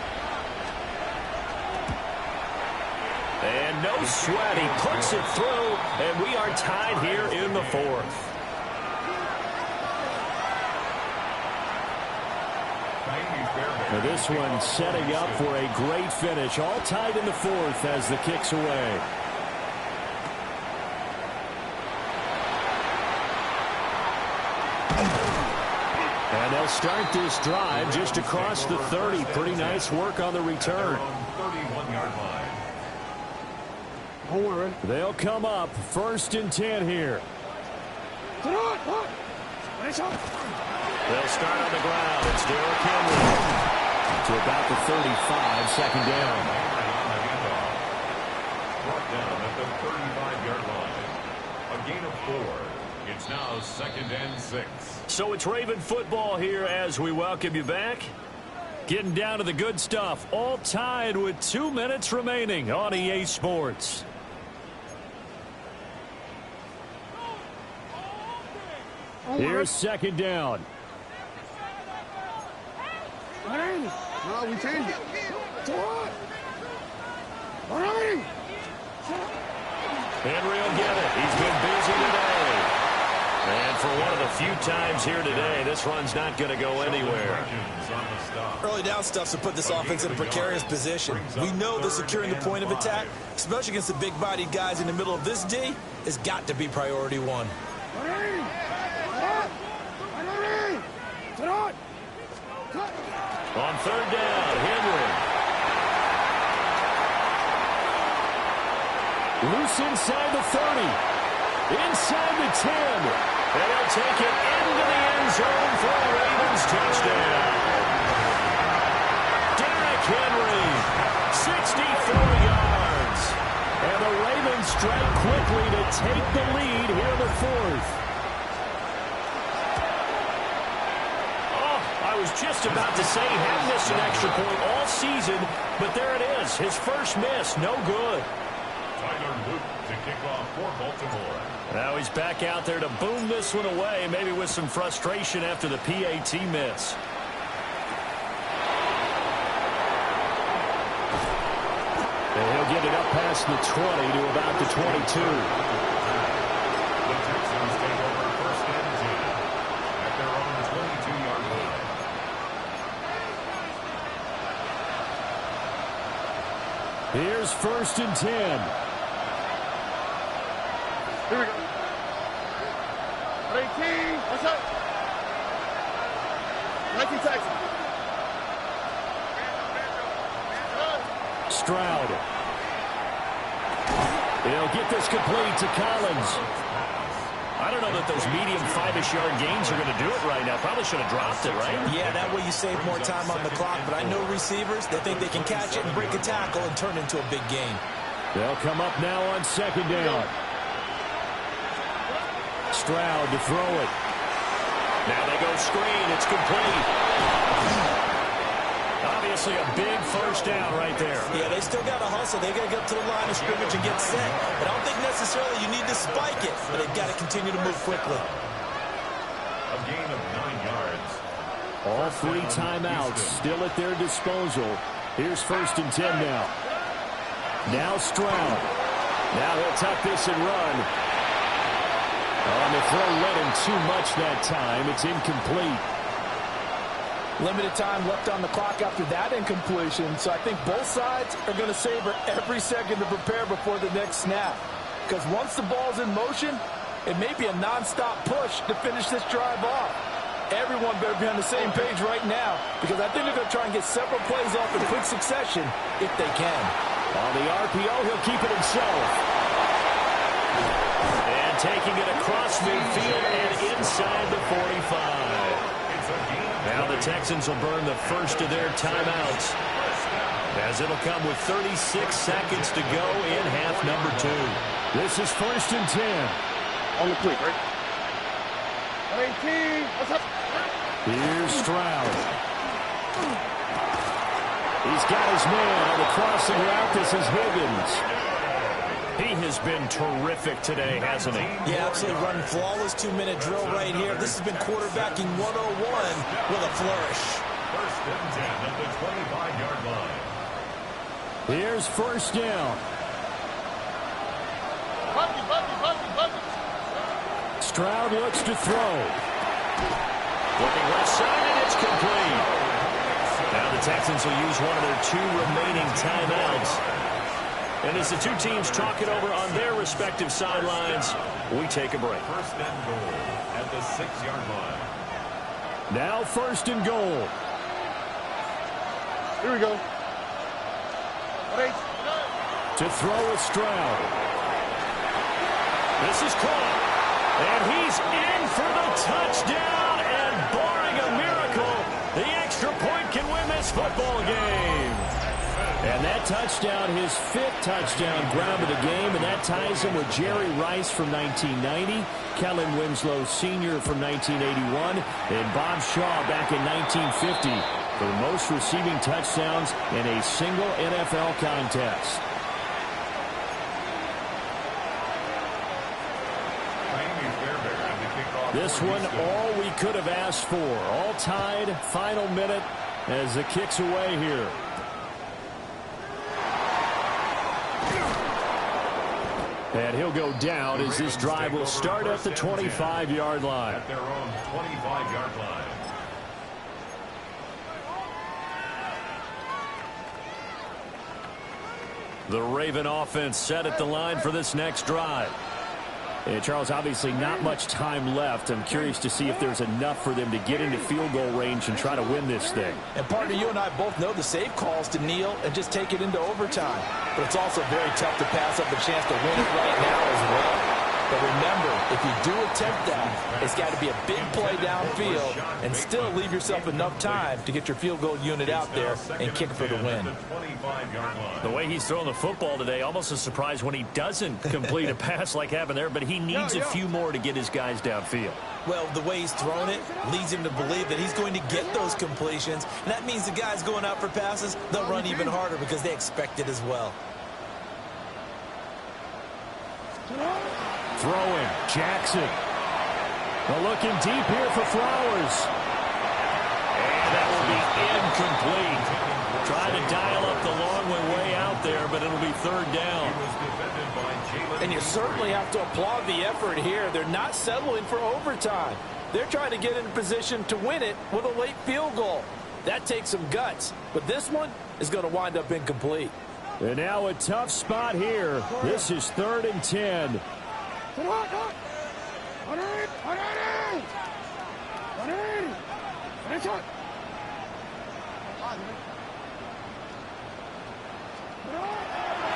And no sweat, he puts it through, and we are tied here in the 4th. Now this one setting up for a great finish. All tied in the fourth as the kick's away. And they'll start this drive just across the 30. Pretty nice work on the return. 31-yard line. They'll come up 1st and 10 here. They'll start on the ground. It's Derrick Henry. To about the 35, second down. Brought down at the 35-yard line. A gain of 4. It's now 2nd and 6. So it's Raven football here as we welcome you back. Getting down to the good stuff. All tied with 2 minutes remaining on EA Sports. Here's second down. No, we changed it. Henry will get it. He's been busy today. And for one of the few times here today, this run's not going to go anywhere. Early down stuffs to put this offense in a precarious position. We know that securing the point of attack, especially against the big-bodied guys in the middle of this D, has got to be priority one. On third down, Henry. Loose inside the 30. Inside the 10. And he'll take it into the end zone for a Ravens touchdown. Derrick Henry, 64 yards. And the Ravens strike quickly to take the lead here in the fourth. I was just about to say he hadn't missed an extra point all season, but there it is. His first miss, no good. Tyler Luke to kick off for Baltimore. Now he's back out there to boom this one away, maybe with some frustration after the PAT miss. And he'll get it up past the 20 to about the 22. The Texans take over 1st and 10 at their own 22-yard line. Here's 1st and 10. Here we go. 18. What's up? 19 Texans. Stroud. He'll get this complete to Collins. I don't know that those medium 5-ish yard gains are going to do it right now. Probably should have dropped it, right? Yeah, that way you save more time on the clock, but I know receivers, they think they can catch it and break a tackle and turn it into a big gain. They'll come up now on second down. Stroud to throw it. Now they go screen. It's complete. Obviously a big first down right there. Yeah, they still got to hustle. They got to get up to the line of scrimmage and get set. But I don't think necessarily you need to spike it, but they've got to continue to move quickly. A gain of 9 yards. All 3 timeouts still at their disposal. Here's 1st and 10 now. Now Stroud. Now he'll tuck this and run. On the throw, led him too much that time. It's incomplete. Limited time left on the clock after that incompletion, so I think both sides are going to savor every second to prepare before the next snap. Because once the ball's in motion, it may be a nonstop push to finish this drive off. Everyone better be on the same page right now, because I think they're going to try and get several plays off in quick succession if they can. On the RPO, he'll keep it himself. And taking it across midfield and inside the 45. Now the Texans will burn the first of their timeouts, as it'll come with 36 seconds to go in half number 2. This is 1st and 10. On the click, right? 18. What's up? Here's Stroud. He's got his man on the crossing route. This is Higgins. He has been terrific today, hasn't he? Yeah, absolutely running flawless 2-minute drill right here. This has been quarterbacking 101 with a flourish. 1st and 10 at the 25-yard line. Here's 1st down. Buggy. Stroud looks to throw. Looking left side, and it's complete. Now the Texans will use one of their 2 remaining timeouts. And as the two teams talk it over on their respective sidelines, we take a break. First and goal at the 6-yard line. Now first and goal. Here we go. To throw is Stroud. This is caught. And he's in for the touchdown. And barring a miracle, the extra point can win this football game. And that touchdown, his 5th touchdown ground of the game, and that ties him with Jerry Rice from 1990, Kellen Winslow Sr. from 1981, and Bob Shaw back in 1950 for the most receiving touchdowns in a single NFL contest. This one, all we could have asked for. All tied, final minute as the kick's away here. And he'll go down as this drive will start at the 25-yard line. At their own 25-yard line. The Raven offense set at the line for this next drive. And Charles, obviously not much time left. I'm curious to see if there's enough for them to get into field goal range and try to win this thing. And partner, you and I both know the save calls to kneel and just take it into overtime. But it's also very tough to pass up a chance to win it right now as well. But remember, if you do attempt that, it's got to be a big play downfield and still leave yourself enough time to get your field goal unit out there and kick for the win. The way he's throwing the football today, almost a surprise when he doesn't complete a pass like happened there, but he needs a few more to get his guys downfield. Well, the way he's thrown it leads him to believe that he's going to get those completions. And that means the guys going out for passes, they'll run even harder because they expect it as well. Throwing, Jackson. Well, looking deep here for Flowers. And that will be incomplete. Trying to dial up the long way out there, but it'll be 3rd down. And you certainly have to applaud the effort here. They're not settling for overtime. They're trying to get in position to win it with a late field goal. That takes some guts, but this one is going to wind up incomplete. And now a tough spot here. This is 3rd and 10.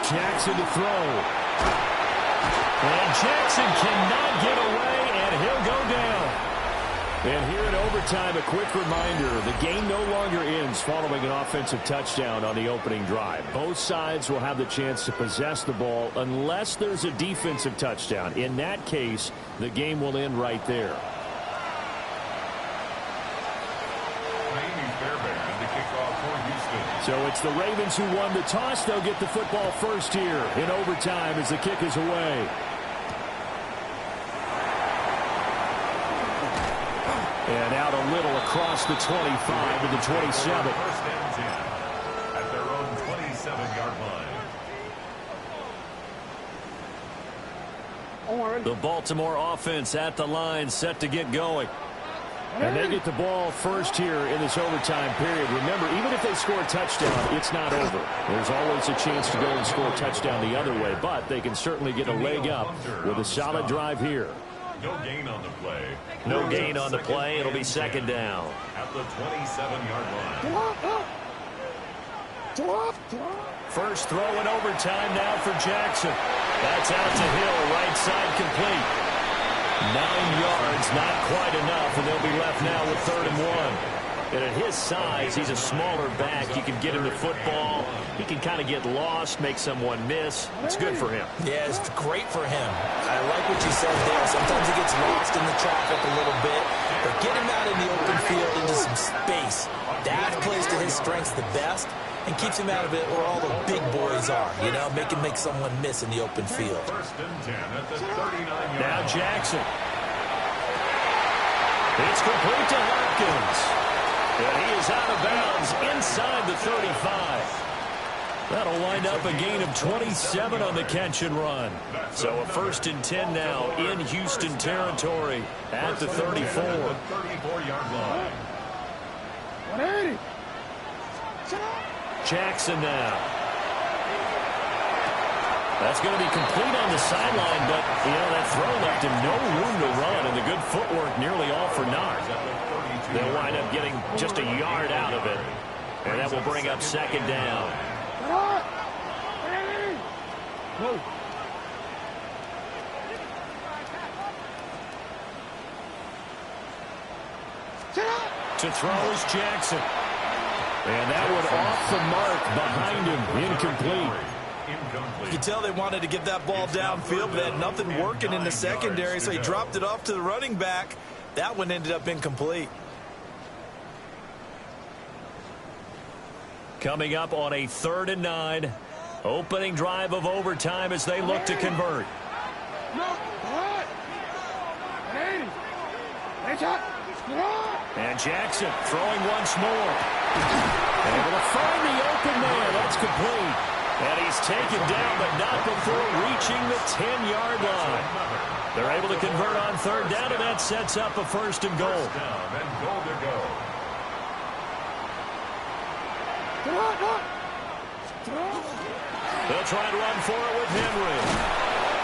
Jackson to throw. And Jackson cannot get away, and he'll go down. And here in overtime, a quick reminder, the game no longer ends following an offensive touchdown on the opening drive. Both sides will have the chance to possess the ball unless there's a defensive touchdown. In that case, the game will end right there. So it's the Ravens who won the toss. They'll get the football first here in overtime as the kick is away. And out a little across the 25 to the 27. First and 10 at their own 27-yard line. The Baltimore offense at the line, set to get going. And they get the ball first here in this overtime period. Remember, even if they score a touchdown, it's not over. There's always a chance to go and score a touchdown the other way, but they can certainly get a leg up with a solid drive here. No gain on the play. No gain on the play. It'll be 2nd down. At the 27-yard line. First throw in overtime now for Jackson. That's out to Hill, right side complete. 9 yards, not quite enough, and they'll be left now with 3rd and 1. And at his size, he's a smaller back. You can get him the football. He can kind of get lost, make someone miss. It's good for him. Yeah, it's great for him. I like what you said there. Sometimes he gets lost in the traffic a little bit, but get him out in the open field into some space. That plays to his strengths the best and keeps him out of it where all the big boys are, you know, make someone miss in the open field. First and 10 at the 39-yard line. Now Jackson. It's complete to Hopkins. And he is out of bounds inside the 35. That'll wind up a gain of 27 on the catch and run. So a 1st and 10 now in Houston territory at the 34. 34-yard line. Jackson now. That's going to be complete on the sideline, but, that throw left him no room to run, and the good footwork nearly all for naught. They'll wind up getting just a yard out of it, and that will bring up second down. To throw is Jackson. And that one off the mark behind him, incomplete. You can tell they wanted to get that ball downfield, but they had nothing working in the secondary, so he dropped it off to the running back. That one ended up incomplete. Coming up on a 3rd and 9. Opening drive of overtime as they look to convert. And Jackson throwing once more. Able to find the open man. That's complete. And he's taken down, but not before reaching the 10-yard line. They're able to convert on 3rd down, and that sets up a 1st and goal. They'll try to run for it with Henry.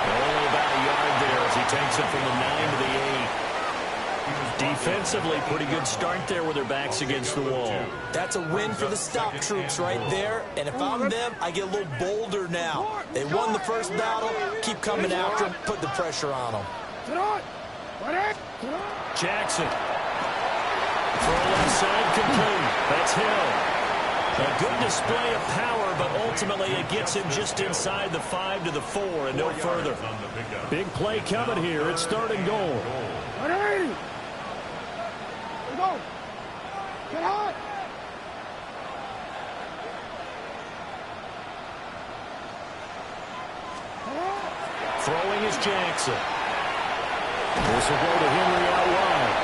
Only about a yard there as he takes it from the 9 to the 8. Defensively, pretty good start there with their backs against the wall. That's a win for the stop troops right there. And if I'm them, I get a little bolder now. They won the first battle. Keep coming after them. Put the pressure on them. Jackson. Throw left side complete. That's Hill. A good display of power, but ultimately it gets him just inside the 5 to the 4 and no further. Big play coming here. It's 3rd and goal. Throwing is Jackson. This will go to Henry out wide.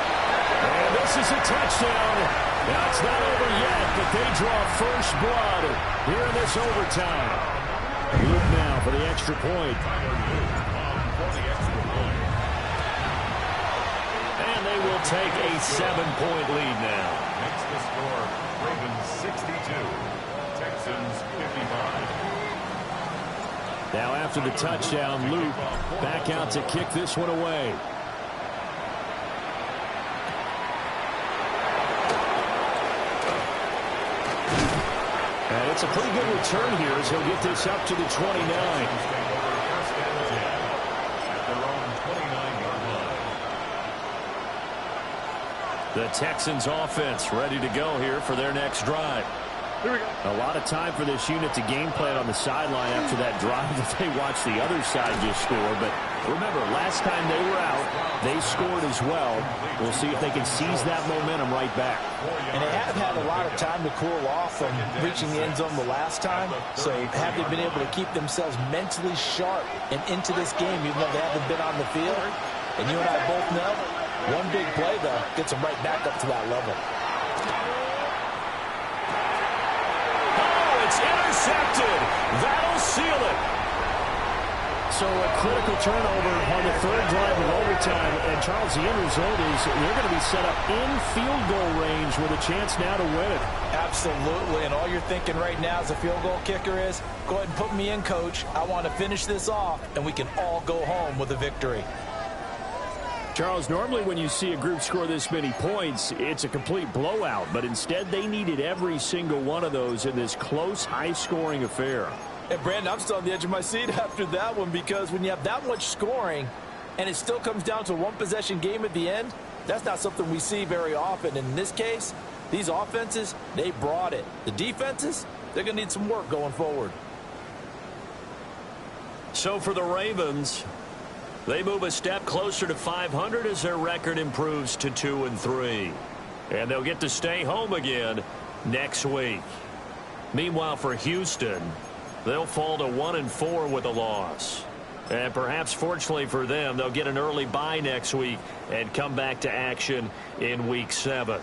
And this is a touchdown. Now, it's not over yet, but they draw first blood here in this overtime. Good now for the extra point. And they will take a 7-point lead now. Makes the score Ravens 62, Texans 55. Now after the touchdown, Luke back out to kick this one away. And it's a pretty good return here as he'll get this up to the 29. The Texans offense ready to go here for their next drive. Here we go. A lot of time for this unit to game plan on the sideline after that drive that they watched the other side just score. But remember, last time they were out, they scored as well. We'll see if they can seize that momentum right back. And they haven't had a lot of time to cool off from reaching the end zone the last time. So have they been able to keep themselves mentally sharp and into this game, even though they haven't been on the field? And you and I both know, one big play, though, gets them right back up to that level. Intercepted. That'll seal it. So a critical turnover on the 3rd drive of overtime. And Charles, the end result is they're going to be set up in field goal range with a chance now to win it. Absolutely. And all you're thinking right now as a field goal kicker is, go ahead and put me in, coach. I want to finish this off, and we can all go home with a victory. Charles, normally when you see a group score this many points, it's a complete blowout. But instead, they needed every single one of those in this close, high-scoring affair. And, Brandon, I'm still on the edge of my seat after that one because when you have that much scoring and it still comes down to a one-possession game at the end, that's not something we see very often. In this case, these offenses, they brought it. The defenses, they're going to need some work going forward. So for the Ravens, they move a step closer to 500 as their record improves to 2-3. And they'll get to stay home again next week. Meanwhile, for Houston, they'll fall to 1-4 with a loss. And perhaps fortunately for them, they'll get an early bye next week and come back to action in Week 7.